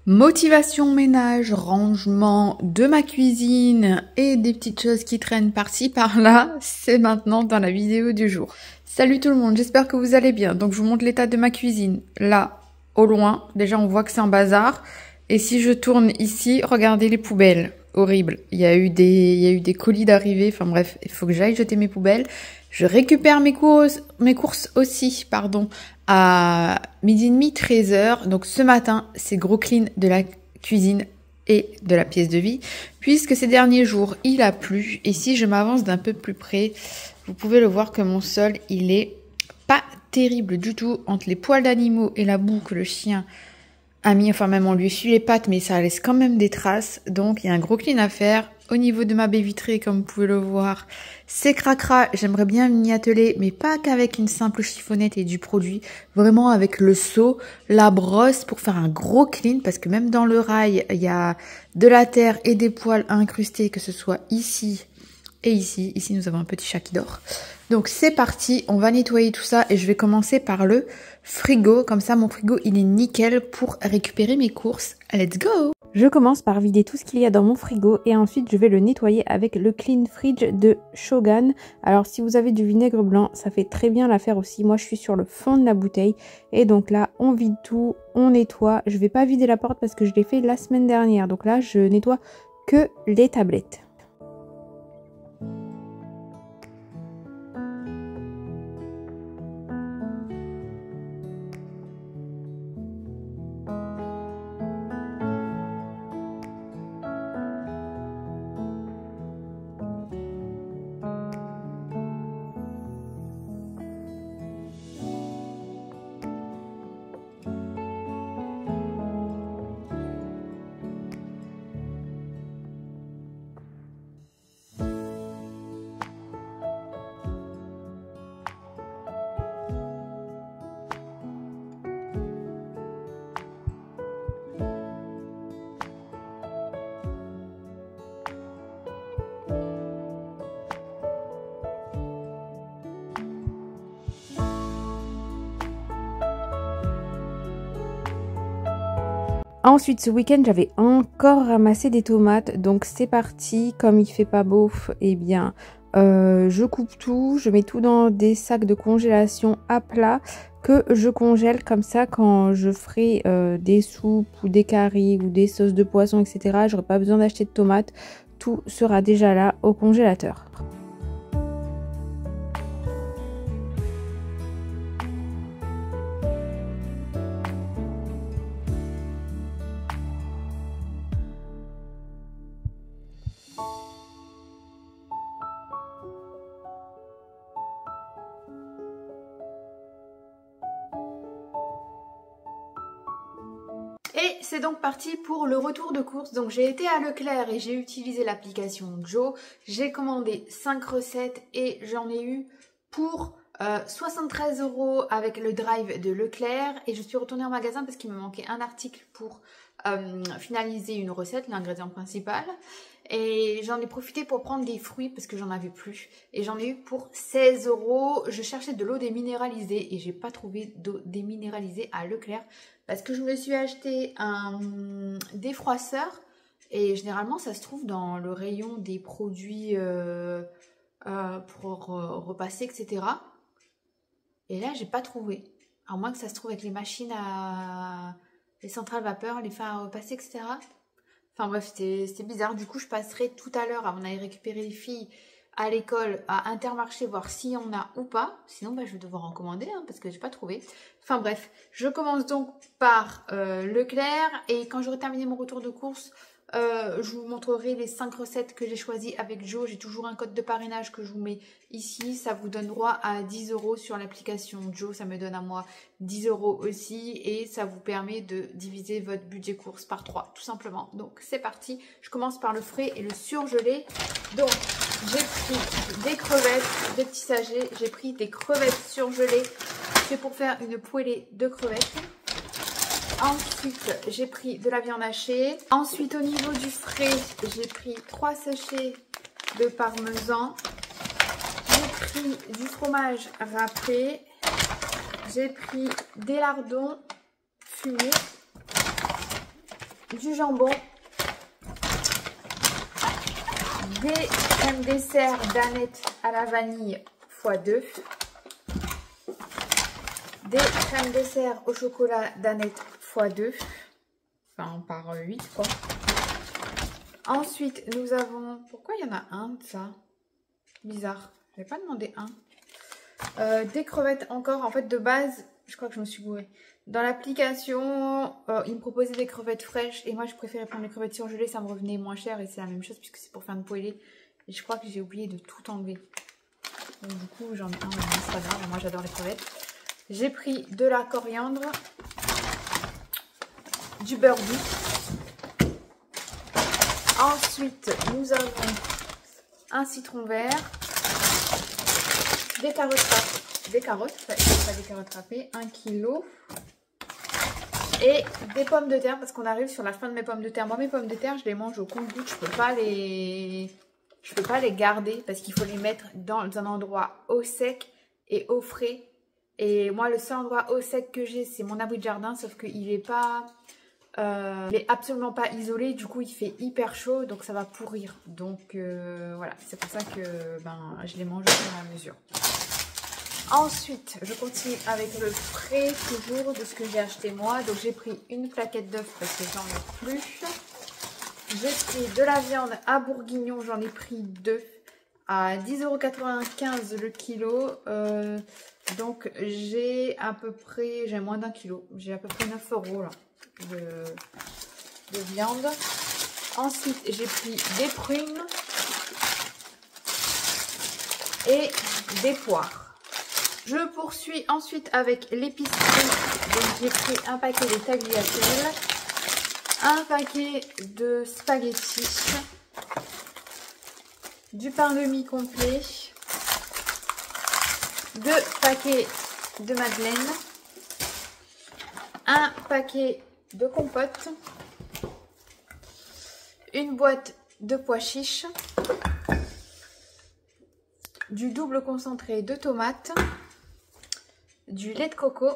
Motivation ménage, rangement de ma cuisine et des petites choses qui traînent par-ci par-là, c'est maintenant dans la vidéo du jour. Salut tout le monde, j'espère que vous allez bien. Donc je vous montre l'état de ma cuisine. Là, au loin, déjà on voit que c'est un bazar. Et si je tourne ici, regardez les poubelles. Horrible. Il y a eu des colis d'arrivée. Enfin bref, il faut que j'aille jeter mes poubelles. Je récupère mes courses aussi, à 12h30, 13h. Donc ce matin, c'est gros clean de la cuisine et de la pièce de vie. Puisque ces derniers jours, il a plu. Et si je m'avance d'un peu plus près, vous pouvez le voir que mon sol, il est pas terrible du tout. Entre les poils d'animaux et la boue que le chien a mis, enfin même on lui essuie les pattes, mais ça laisse quand même des traces. Donc il y a un gros clean à faire. Au niveau de ma baie vitrée, comme vous pouvez le voir, c'est cracra. J'aimerais bien m'y atteler, mais pas qu'avec une simple chiffonnette et du produit. Vraiment avec le seau, la brosse pour faire un gros clean. Parce que même dans le rail, il y a de la terre et des poils incrustés, que ce soit ici et ici. Ici, nous avons un petit chat qui dort. Donc c'est parti, on va nettoyer tout ça et je vais commencer par le frigo. Comme ça, mon frigo, il est nickel pour récupérer mes courses. Let's go! Je commence par vider tout ce qu'il y a dans mon frigo et ensuite je vais le nettoyer avec le Clean Fridge de Shogun. Alors si vous avez du vinaigre blanc, ça fait très bien l'affaire aussi. Moi je suis sur le fond de la bouteille et donc là on vide tout, on nettoie. Je vais pas vider la porte parce que je l'ai fait la semaine dernière. Donc là je nettoie que les tablettes. Ensuite, ce week-end, j'avais encore ramassé des tomates. Donc, c'est parti. Comme il fait pas beau, eh bien, je coupe tout. Je mets tout dans des sacs de congélation à plat que je congèle. Comme ça, quand je ferai des soupes ou des currys ou des sauces de poisson, etc., j'aurai pas besoin d'acheter de tomates. Tout sera déjà là au congélateur. Et c'est donc parti pour le retour de course. Donc j'ai été à Leclerc et j'ai utilisé l'application Joe. J'ai commandé 5 recettes et j'en ai eu pour 73 € avec le drive de Leclerc. Et je suis retournée en magasin parce qu'il me manquait un article pour finaliser une recette, l'ingrédient principal. Et j'en ai profité pour prendre des fruits parce que j'en avais plus. Et j'en ai eu pour 16 €. Je cherchais de l'eau déminéralisée et j'ai pas trouvé d'eau déminéralisée à Leclerc. Parce que je me suis acheté un défroisseur. Et généralement ça se trouve dans le rayon des produits pour repasser, etc. Et là j'ai pas trouvé. À moins que ça se trouve avec les machines les centrales vapeur, les fins à repasser, etc. Enfin bref, c'était bizarre. Du coup, je passerai tout à l'heure, avant d'aller récupérer les filles à l'école, à Intermarché, voir s'il y en a ou pas. Sinon, je vais devoir en commander, parce que j'ai pas trouvé. Enfin bref, je commence donc par Leclerc. Et quand j'aurai terminé mon retour de course, je vous montrerai les 5 recettes que j'ai choisies avec Joe. J'ai toujours un code de parrainage que je vous mets ici. Ça vous donne droit à 10 € sur l'application Joe. Ça me donne à moi 10 € aussi. Et ça vous permet de diviser votre budget course par 3, tout simplement. Donc c'est parti. Je commence par le frais et le surgelé. Donc j'ai pris des crevettes, des petits sachets. J'ai pris des crevettes surgelées. C'est pour faire une poêlée de crevettes. Ensuite, j'ai pris de la viande hachée. Ensuite, au niveau du frais, j'ai pris 3 sachets de parmesan. J'ai pris du fromage râpé. J'ai pris des lardons fumés. du jambon, des crèmes dessert Danette à la vanille x2, des crèmes dessert au chocolat Danette x2, enfin par 8 quoi. Ensuite, nous avons... Pourquoi il y en a un de ça? Bizarre. Je n'avais pas demandé un. Des crevettes encore. En fait, de base, je crois que je me suis gourée. Dans l'application, ils me proposaient des crevettes fraîches. Et moi, je préférais prendre les crevettes surgelées. Ça me revenait moins cher. Et c'est la même chose puisque c'est pour faire une poêlée. Et je crois que j'ai oublié de tout enlever. Donc, du coup, j'en ai un. Mais c'est pas grave. Moi, j'adore les crevettes. J'ai pris de la coriandre. Du beurre doux. Ensuite, nous avons un citron vert, des carottes râpées, 1 kg et des pommes de terre parce qu'on arrive sur la fin de mes pommes de terre. Moi, mes pommes de terre, je les mange au compte-gouttes. Je peux pas les garder parce qu'il faut les mettre dans un endroit au sec et au frais. Et moi, le seul endroit au sec que j'ai, c'est mon abri de jardin, sauf qu'il est pas... il est absolument pas isolé, du coup il fait hyper chaud, donc ça va pourrir. Donc voilà, c'est pour ça que je les mange au fur et à mesure. Ensuite, je continue avec le frais, toujours de ce que j'ai acheté moi. Donc j'ai pris une plaquette d'œufs parce que j'en ai plus. J'ai pris de la viande à bourguignon, j'en ai pris 2 à 10,95 € le kilo. Donc j'ai à peu près, j'ai moins d'1 kilo, j'ai à peu près 9 € là. De viande. Ensuite, j'ai pris des prunes et des poires. Je poursuis ensuite avec l'épicerie. Donc, j'ai pris un paquet de tagliatelles, un paquet de spaghettis, du pain de mie complet, 2 paquets de madeleine, un paquet de compote, une boîte de pois chiches, du double concentré de tomates, du lait de coco,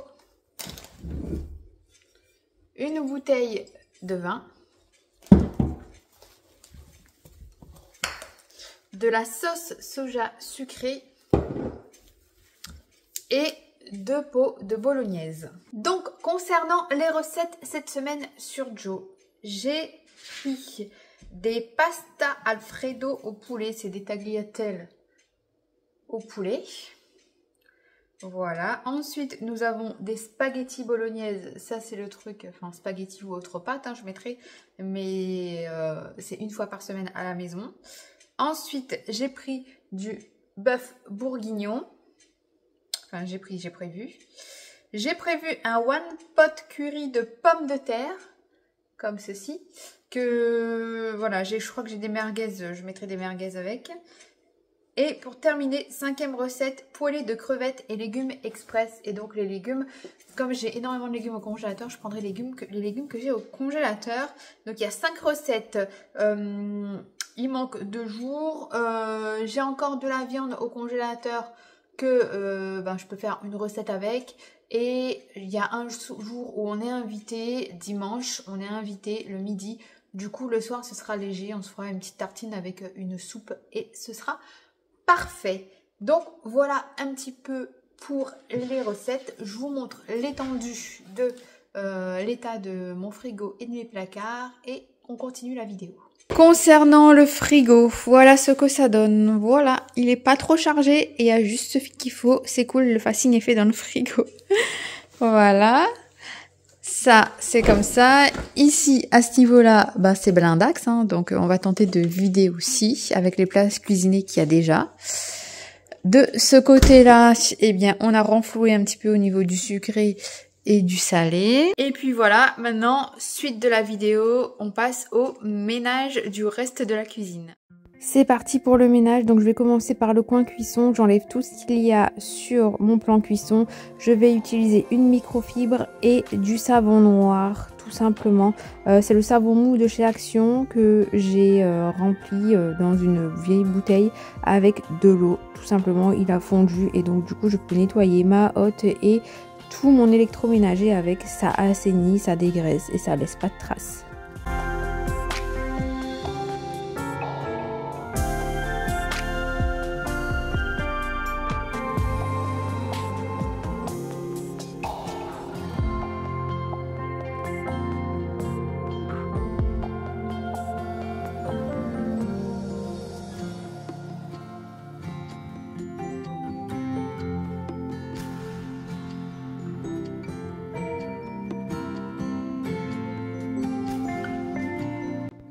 une bouteille de vin, de la sauce soja sucrée et 2 pots de bolognaise. Donc, concernant les recettes cette semaine sur Joe, j'ai pris des pasta alfredo au poulet, c'est des tagliatelles au poulet. Voilà. Ensuite, nous avons des spaghettis bolognaise. Ça, c'est le truc, enfin, spaghetti ou autre pâte, hein, je mettrai, mais c'est une fois par semaine à la maison. Ensuite, j'ai pris du bœuf bourguignon. Enfin, j'ai prévu. J'ai prévu un one pot curry de pommes de terre, comme ceci. Que voilà, je crois que j'ai des merguez, je mettrai des merguez avec. Et pour terminer, 5e recette, poêlée de crevettes et légumes express. Et donc les légumes, comme j'ai énormément de légumes au congélateur, je prendrai les légumes que j'ai au congélateur. Donc il y a 5 recettes. Il manque 2 jours. J'ai encore de la viande au congélateur que je peux faire une recette avec. Et il y a un jour où on est invité, dimanche, on est invité le midi. Du coup, le soir, ce sera léger. On se fera une petite tartine avec une soupe et ce sera parfait. Donc, voilà un petit peu pour les recettes. Je vous montre l'étendue de l'état de mon frigo et de mes placards et on continue la vidéo. Concernant le frigo, voilà ce que ça donne. Voilà, il est pas trop chargé et il y a juste ce qu'il faut. C'est cool, le fasting est fait dans le frigo. Voilà. Ça, c'est comme ça. Ici, à ce niveau-là, c'est blindax. Hein, donc, on va tenter de vider aussi avec les plats cuisinés qu'il y a déjà. De ce côté-là, eh bien, on a renfloué un petit peu au niveau du sucré et du salé. Et puis voilà, maintenant, suite de la vidéo, on passe au ménage du reste de la cuisine. C'est parti pour le ménage, donc je vais commencer par le coin cuisson. J'enlève tout ce qu'il y a sur mon plan cuisson. Je vais utiliser une microfibre et du savon noir, tout simplement. C'est le savon mou de chez Action que j'ai rempli dans une vieille bouteille avec de l'eau. Tout simplement, il a fondu et donc du coup je peux nettoyer ma hotte et tout mon électroménager avec. Ça assainit, ça dégraisse et ça laisse pas de traces.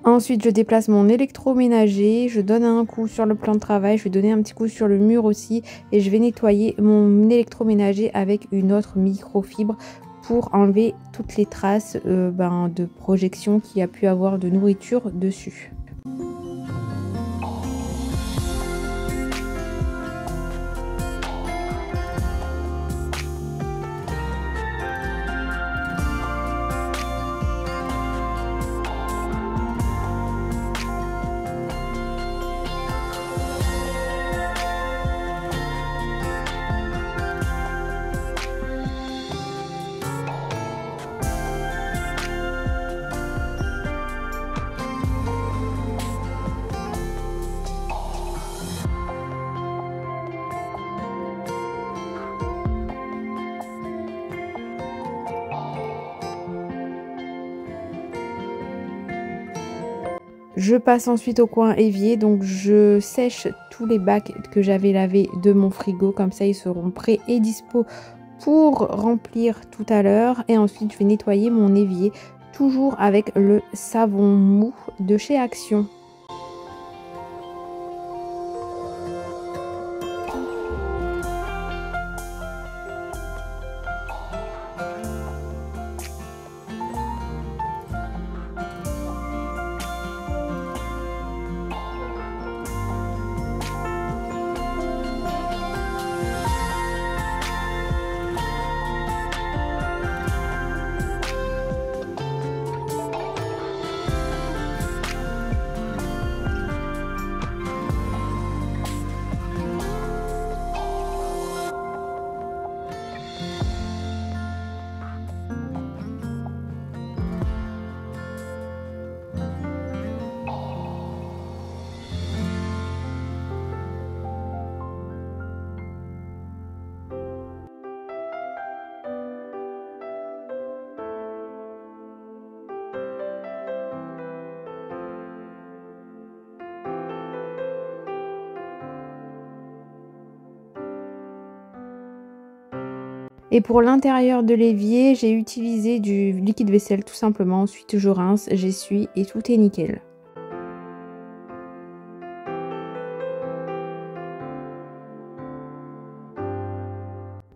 Ensuite, je déplace mon électroménager, je donne un coup sur le plan de travail, je vais donner un petit coup sur le mur aussi et je vais nettoyer mon électroménager avec une autre microfibre pour enlever toutes les traces de projection qu'il y a pu avoir de nourriture dessus. Je passe ensuite au coin évier, donc je sèche tous les bacs que j'avais lavés de mon frigo, comme ça ils seront prêts et dispo pour remplir tout à l'heure. Et ensuite je vais nettoyer mon évier, toujours avec le savon mou de chez Action. Et pour l'intérieur de l'évier, j'ai utilisé du liquide vaisselle tout simplement. Ensuite, je rince, j'essuie et tout est nickel.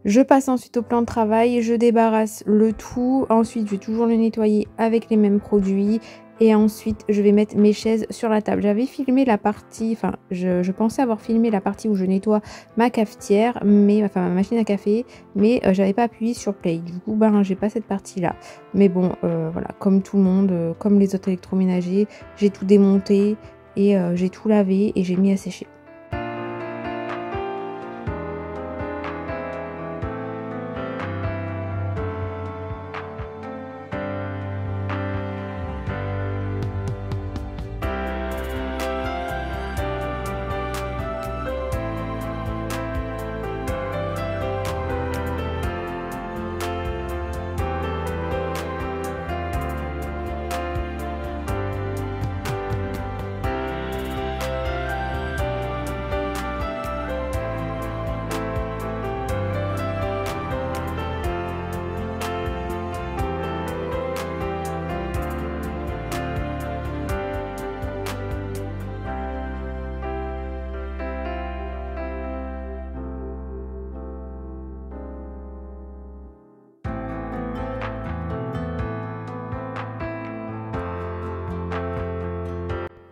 Je passe ensuite au plan de travail, je débarrasse le tout. Ensuite, je vais toujours le nettoyer avec les mêmes produits. Et ensuite, je vais mettre mes chaises sur la table. J'avais filmé la partie, je pensais avoir filmé la partie où je nettoie ma cafetière, ma machine à café, mais j'avais pas appuyé sur play. Du coup, j'ai pas cette partie-là. Mais bon, voilà, comme tout le monde, comme les autres électroménagers, j'ai tout démonté et j'ai tout lavé et j'ai mis à sécher.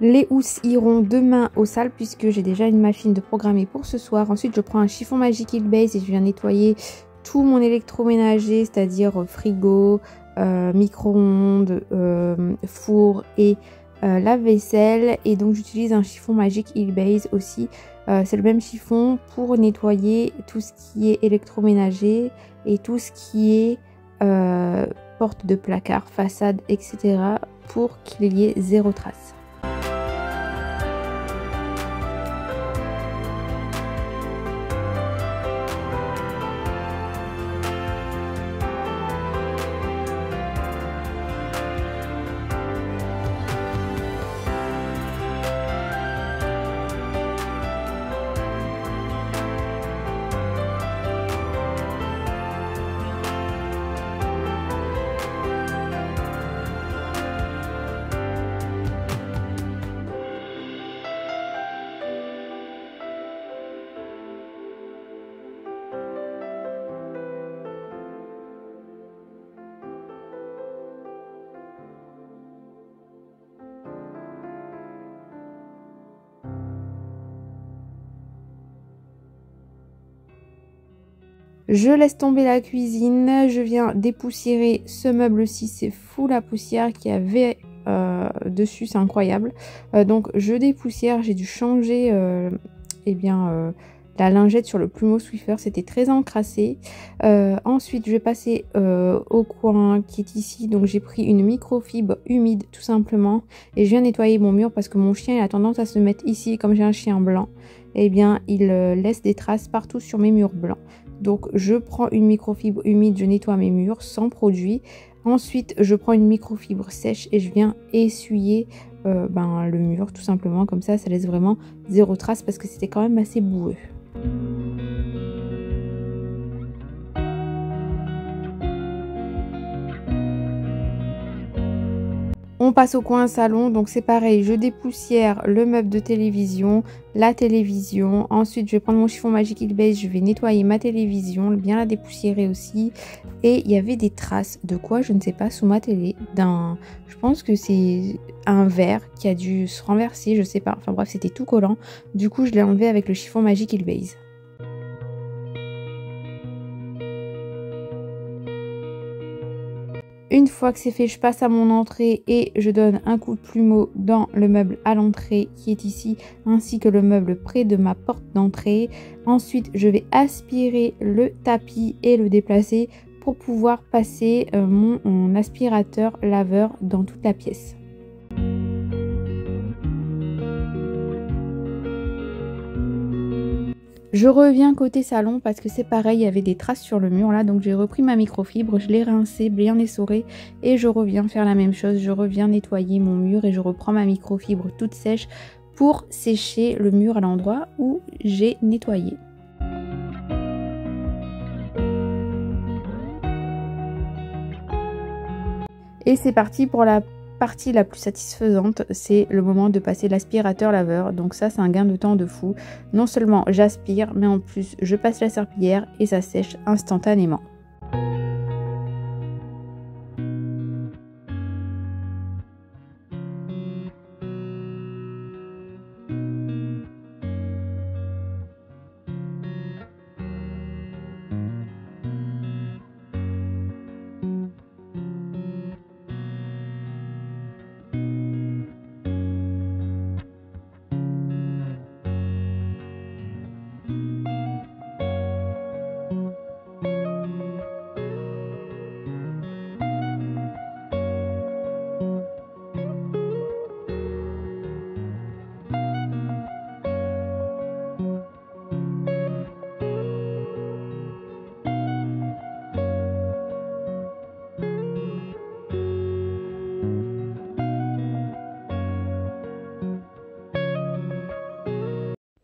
Les housses iront demain au sale puisque j'ai déjà une machine de programmer pour ce soir. Ensuite, je prends un chiffon Magic Heat Base et je viens nettoyer tout mon électroménager, c'est-à-dire frigo, micro-ondes, four et lave-vaisselle. Et donc, j'utilise un chiffon Magic Heat Base aussi. C'est le même chiffon pour nettoyer tout ce qui est électroménager et tout ce qui est porte de placard, façade, etc. pour qu'il y ait zéro trace. Je laisse tomber la cuisine, je viens dépoussiérer ce meuble-ci, c'est fou la poussière qu'il y avait dessus, c'est incroyable. Donc je dépoussière, j'ai dû changer la lingette sur le plumeau Swiffer, c'était très encrassé. Ensuite je vais passer au coin qui est ici, donc j'ai pris une microfibre humide tout simplement et je viens nettoyer mon mur parce que mon chien il a tendance à se mettre ici, comme j'ai un chien blanc, et bien il laisse des traces partout sur mes murs blancs. Donc je prends une microfibre humide, je nettoie mes murs sans produit. Ensuite je prends une microfibre sèche et je viens essuyer le mur tout simplement, comme ça laisse vraiment zéro trace parce que c'était quand même assez boueux. On passe au coin salon, donc c'est pareil, je dépoussière le meuble de télévision, la télévision. Ensuite, je vais prendre mon chiffon Magic Base, je vais nettoyer ma télévision, bien la dépoussiérer aussi. Et il y avait des traces de quoi, je ne sais pas, sous ma télé. Je pense que c'est un verre qui a dû se renverser, je sais pas. Enfin bref, c'était tout collant. Du coup, je l'ai enlevé avec le chiffon Magic Base. Une fois que c'est fait, je passe à mon entrée et je donne un coup de plumeau dans le meuble à l'entrée qui est ici, ainsi que le meuble près de ma porte d'entrée. Ensuite, je vais aspirer le tapis et le déplacer pour pouvoir passer mon aspirateur laveur dans toute la pièce. Je reviens côté salon parce que c'est pareil, il y avait des traces sur le mur là, donc j'ai repris ma microfibre, je l'ai rincée, bien essorée et je reviens faire la même chose, je reviens nettoyer mon mur et je reprends ma microfibre toute sèche pour sécher le mur à l'endroit où j'ai nettoyé. Et c'est parti pour la partie la plus satisfaisante, c'est le moment de passer l'aspirateur laveur. Donc ça, c'est un gain de temps de fou. Non seulement j'aspire, mais en plus je passe la serpillière et ça sèche instantanément.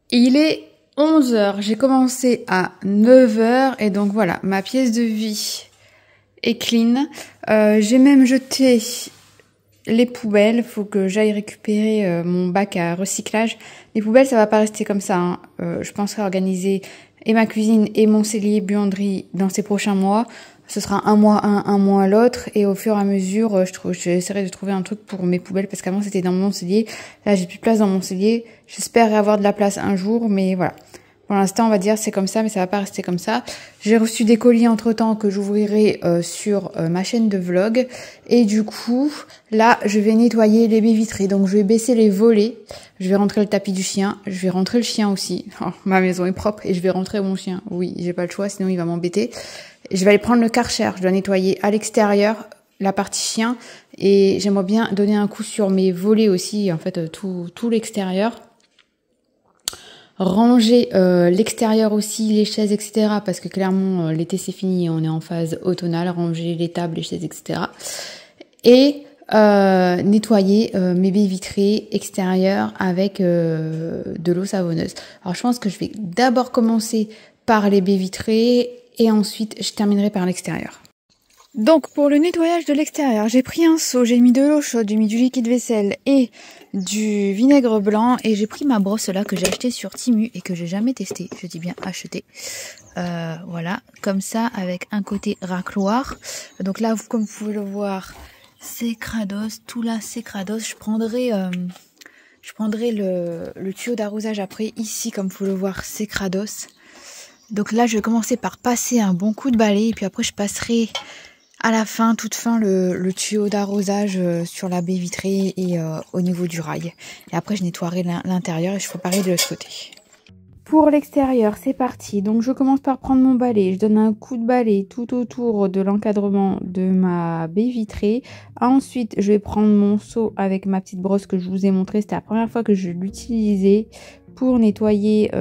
Il est 11 h, j'ai commencé à 9 h et donc voilà, ma pièce de vie est clean. J'ai même jeté les poubelles, faut que j'aille récupérer mon bac à recyclage. Les poubelles, ça va pas rester comme ça, hein. Je penserai organiser et ma cuisine et mon cellier buanderie dans ces prochains mois. Ce sera un mois un mois l'autre et au fur et à mesure, j'essaierai de trouver un truc pour mes poubelles parce qu'avant c'était dans mon cellier. Là, j'ai plus de place dans mon cellier. J'espère avoir de la place un jour, mais voilà. Pour l'instant, on va dire c'est comme ça, mais ça va pas rester comme ça. J'ai reçu des colis entre-temps que j'ouvrirai sur ma chaîne de vlog. Et du coup, là, je vais nettoyer les baies vitrées. Donc, je vais baisser les volets. Je vais rentrer le tapis du chien. Je vais rentrer le chien aussi. Oh, ma maison est propre et je vais rentrer mon chien. Oui, j'ai pas le choix, sinon il va m'embêter. Je vais aller prendre le Karcher. Je dois nettoyer à l'extérieur la partie chien. Et j'aimerais bien donner un coup sur mes volets aussi, en fait, tout l'extérieur. Ranger l'extérieur aussi, les chaises, etc. Parce que clairement, l'été c'est fini, on est en phase automnale. Ranger les tables, les chaises, etc. Et nettoyer mes baies vitrées extérieures avec de l'eau savonneuse. Alors je pense que je vais d'abord commencer par les baies vitrées et ensuite je terminerai par l'extérieur. Donc pour le nettoyage de l'extérieur, j'ai pris un seau, j'ai mis de l'eau chaude, j'ai mis du liquide vaisselle et du vinaigre blanc et j'ai pris ma brosse là que j'ai achetée sur Temu et que j'ai jamais testée, je dis bien acheté. Voilà, comme ça avec un côté racloir. Donc là, comme vous pouvez le voir, c'est crados, tout là c'est crados. Je prendrai le tuyau d'arrosage après ici, comme vous pouvez le voir, c'est crados. Donc là, je vais commencer par passer un bon coup de balai et puis après je passerai à la fin, toute fin, le tuyau d'arrosage sur la baie vitrée et au niveau du rail. Et après, je nettoierai l'intérieur et je ferai pareil de l'autre côté. Pour l'extérieur, c'est parti. Donc je commence par prendre mon balai. Je donne un coup de balai tout autour de l'encadrement de ma baie vitrée. Ensuite, je vais prendre mon seau avec ma petite brosse que je vous ai montré. C'était la première fois que je l'utilisais pour nettoyer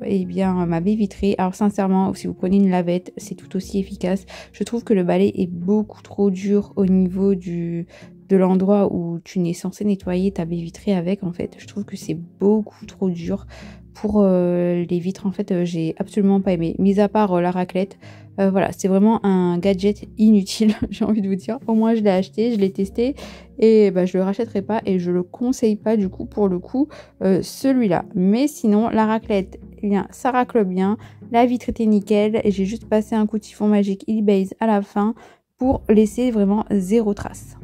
eh bien, ma baie vitrée. Alors sincèrement, si vous prenez une lavette, c'est tout aussi efficace. Je trouve que le balai est beaucoup trop dur au niveau de l'endroit où tu n'es censé nettoyer ta baie vitrée avec. En fait, je trouve que c'est beaucoup trop dur. Pour les vitres, en fait, j'ai absolument pas aimé. Mis à part la raclette, voilà, c'est vraiment un gadget inutile, j'ai envie de vous dire. Au moins, je l'ai acheté, je l'ai testé et bah, je le rachèterai pas et je le conseille pas du coup pour le coup celui-là. Mais sinon, la raclette, eh bien, ça racle bien. La vitre était nickel et j'ai juste passé un coup de chiffon magique Ilbase à la fin pour laisser vraiment zéro trace.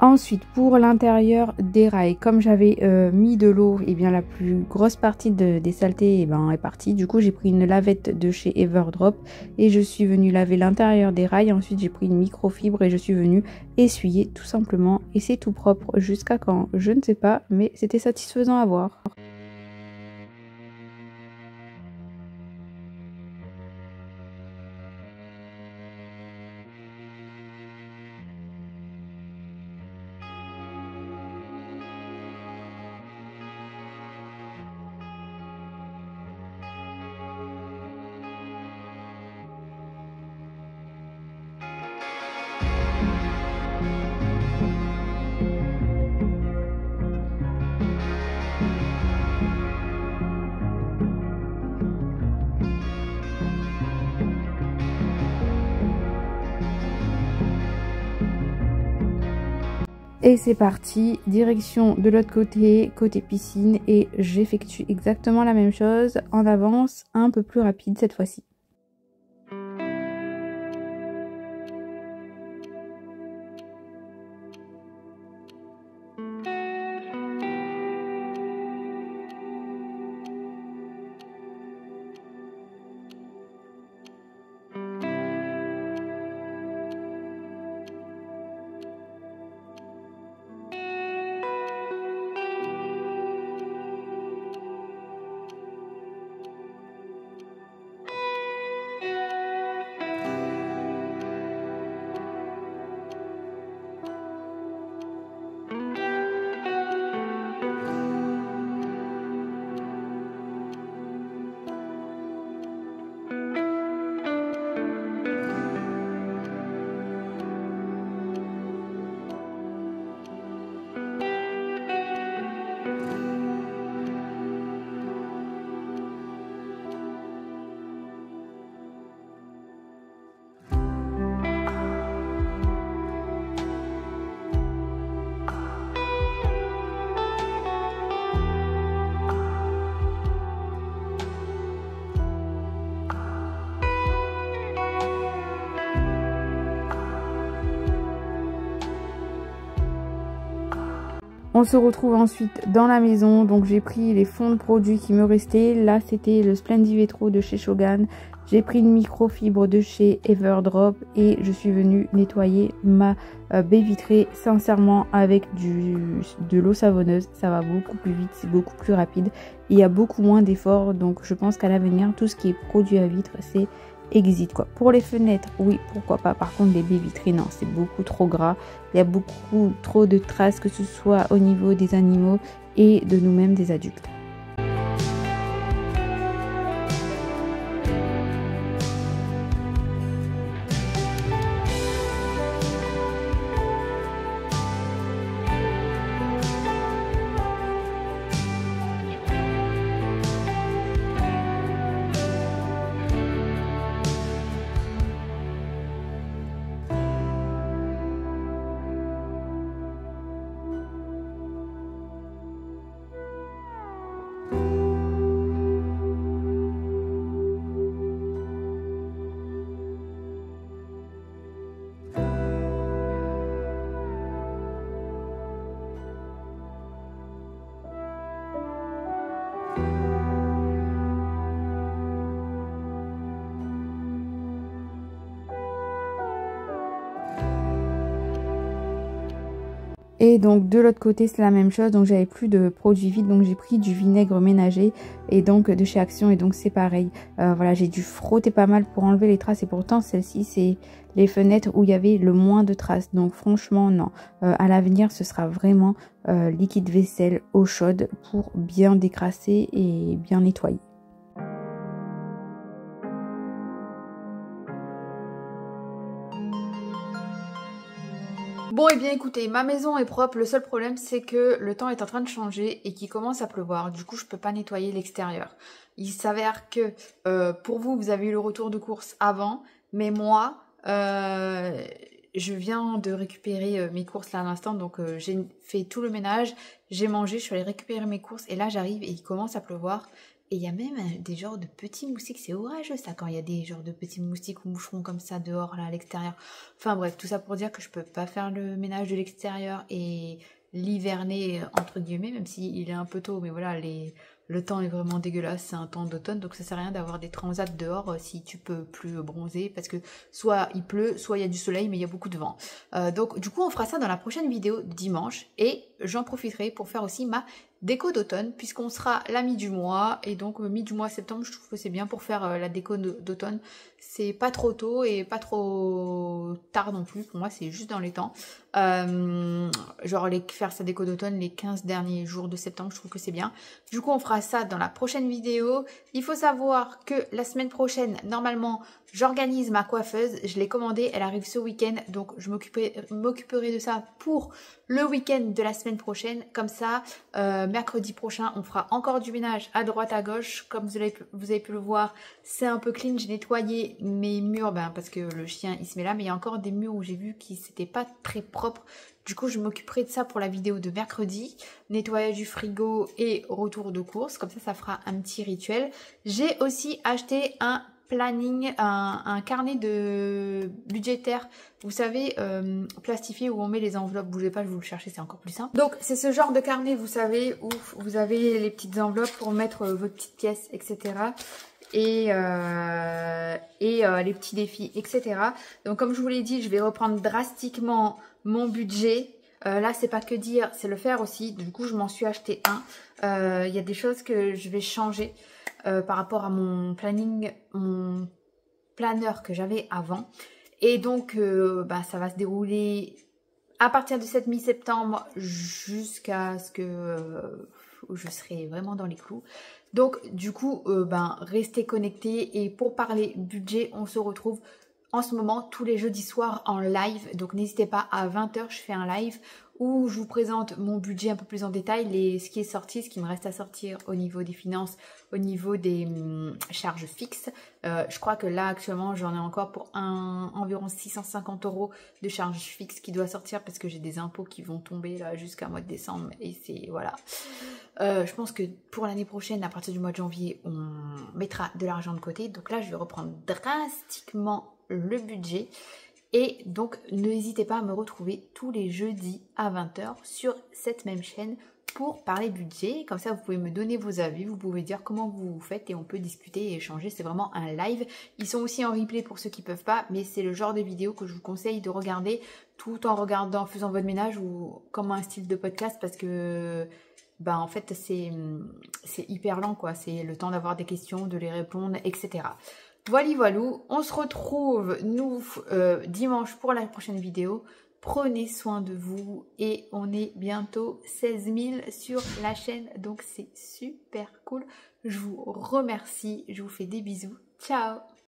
Ensuite, pour l'intérieur des rails, comme j'avais mis de l'eau, et bien la plus grosse partie des saletés est partie. Du coup, j'ai pris une lavette de chez Everdrop et je suis venue laver l'intérieur des rails. Ensuite, j'ai pris une microfibre et je suis venue essuyer tout simplement. Et c'est tout propre jusqu'à quand, je ne sais pas, mais c'était satisfaisant à voir. Et c'est parti, direction de l'autre côté, côté piscine, et j'effectue exactement la même chose en avance, un peu plus rapide cette fois-ci. On se retrouve ensuite dans la maison, donc j'ai pris les fonds de produits qui me restaient. Là c'était le Splendivetro de chez Shogun. J'ai pris une microfibre de chez Everdrop et je suis venue nettoyer ma baie vitrée. Sincèrement, avec de l'eau savonneuse, ça va beaucoup plus vite, c'est beaucoup plus rapide. Il y a beaucoup moins d'efforts, donc je pense qu'à l'avenir, tout ce qui est produit à vitre, c'est exit quoi. Pour les fenêtres, oui, pourquoi pas. Par contre, les baies vitrées, non, c'est beaucoup trop gras. Il y a beaucoup trop de traces, que ce soit au niveau des animaux et de nous-mêmes, des adultes. Et donc de l'autre côté c'est la même chose, donc j'avais plus de produits vides, donc j'ai pris du vinaigre ménager et donc de chez Action, et donc c'est pareil. Voilà, j'ai dû frotter pas mal pour enlever les traces, et pourtant celle-ci c'est les fenêtres où il y avait le moins de traces, donc franchement non. À l'avenir ce sera vraiment liquide vaisselle eau chaude pour bien décrasser et bien nettoyer. Bon, et bien écoutez, ma maison est propre, le seul problème c'est que le temps est en train de changer et qu'il commence à pleuvoir, du coup je peux pas nettoyer l'extérieur. Il s'avère que pour vous, vous avez eu le retour de course avant, mais moi, je viens de récupérer mes courses là à l'instant, donc j'ai fait tout le ménage, j'ai mangé, je suis allée récupérer mes courses et là j'arrive et il commence à pleuvoir. Et il y a même des genres de petits moustiques, c'est orageux ça quand il y a des genres de petits moustiques ou moucherons comme ça dehors là à l'extérieur. Enfin bref, tout ça pour dire que je peux pas faire le ménage de l'extérieur et l'hiverner entre guillemets, même s'il est un peu tôt, mais voilà, le temps est vraiment dégueulasse, c'est un temps d'automne, donc ça sert à rien d'avoir des transats dehors si tu peux plus bronzer, parce que soit il pleut, soit il y a du soleil, mais il y a beaucoup de vent. Donc du coup on fera ça dans la prochaine vidéo dimanche, et j'en profiterai pour faire aussi ma déco d'automne, puisqu'on sera la mi du mois, et donc mi du mois septembre, je trouve que c'est bien pour faire la déco d'automne. C'est pas trop tôt et pas trop tard non plus, pour moi c'est juste dans les temps. Genre faire sa déco d'automne les 15 derniers jours de septembre, je trouve que c'est bien. Du coup on fera ça dans la prochaine vidéo. Il faut savoir que la semaine prochaine, normalement, j'organise ma coiffeuse. Je l'ai commandée, elle arrive ce week-end, donc je m'occuperai de ça pour le week-end de la semaine prochaine. Comme ça, mercredi prochain, on fera encore du ménage à droite à gauche. Comme vous avez pu le voir, c'est un peu clean. J'ai nettoyé mes murs parce que le chien il se met là, mais il y a encore des murs où j'ai vu qu'ils n'étaient pas très propres. Du coup, je m'occuperai de ça pour la vidéo de mercredi. Nettoyage du frigo et retour de course. Comme ça fera un petit rituel. J'ai aussi acheté un planning, un carnet de budgétaire, vous savez, plastifié, où on met les enveloppes. Bougez pas, je vais vous le chercher, c'est encore plus simple. Donc c'est ce genre de carnet, vous savez, où vous avez les petites enveloppes pour mettre vos petites pièces, etc. Et les petits défis, etc. Donc comme je vous l'ai dit, je vais reprendre drastiquement mon budget. Là c'est pas que dire, c'est le faire aussi. Du coup je m'en suis acheté un. Il y a des choses que je vais changer par rapport à mon planning, mon planeur que j'avais avant. Et donc ça va se dérouler à partir de cette mi-septembre jusqu'à ce que je serai vraiment dans les clous. Donc du coup restez connectés, et pour parler budget, on se retrouve en ce moment tous les jeudis soirs en live. Donc n'hésitez pas, à 20 h je fais un live où je vous présente mon budget un peu plus en détail, ce qui est sorti, ce qui me reste à sortir au niveau des finances, au niveau des charges fixes. Je crois que là actuellement j'en ai encore pour environ 650 € de charges fixes qui doit sortir, parce que j'ai des impôts qui vont tomber là jusqu'à mois de décembre, et c'est voilà. Je pense que pour l'année prochaine, à partir du mois de janvier, on mettra de l'argent de côté. Donc là je vais reprendre drastiquement le budget. Et donc n'hésitez pas à me retrouver tous les jeudis à 20 h sur cette même chaîne pour parler budget. Comme ça vous pouvez me donner vos avis, vous pouvez dire comment vous faites, et on peut discuter et échanger. C'est vraiment un live. Ils sont aussi en replay pour ceux qui peuvent pas, mais c'est le genre de vidéo que je vous conseille de regarder tout en regardant, en faisant votre ménage, ou comme un style de podcast, parce que en fait c'est hyper lent quoi. C'est le temps d'avoir des questions, de les répondre, etc. Voilà, voilou, on se retrouve nous dimanche pour la prochaine vidéo. Prenez soin de vous et on est bientôt 16 000 sur la chaîne, donc c'est super cool. Je vous remercie, je vous fais des bisous. Ciao!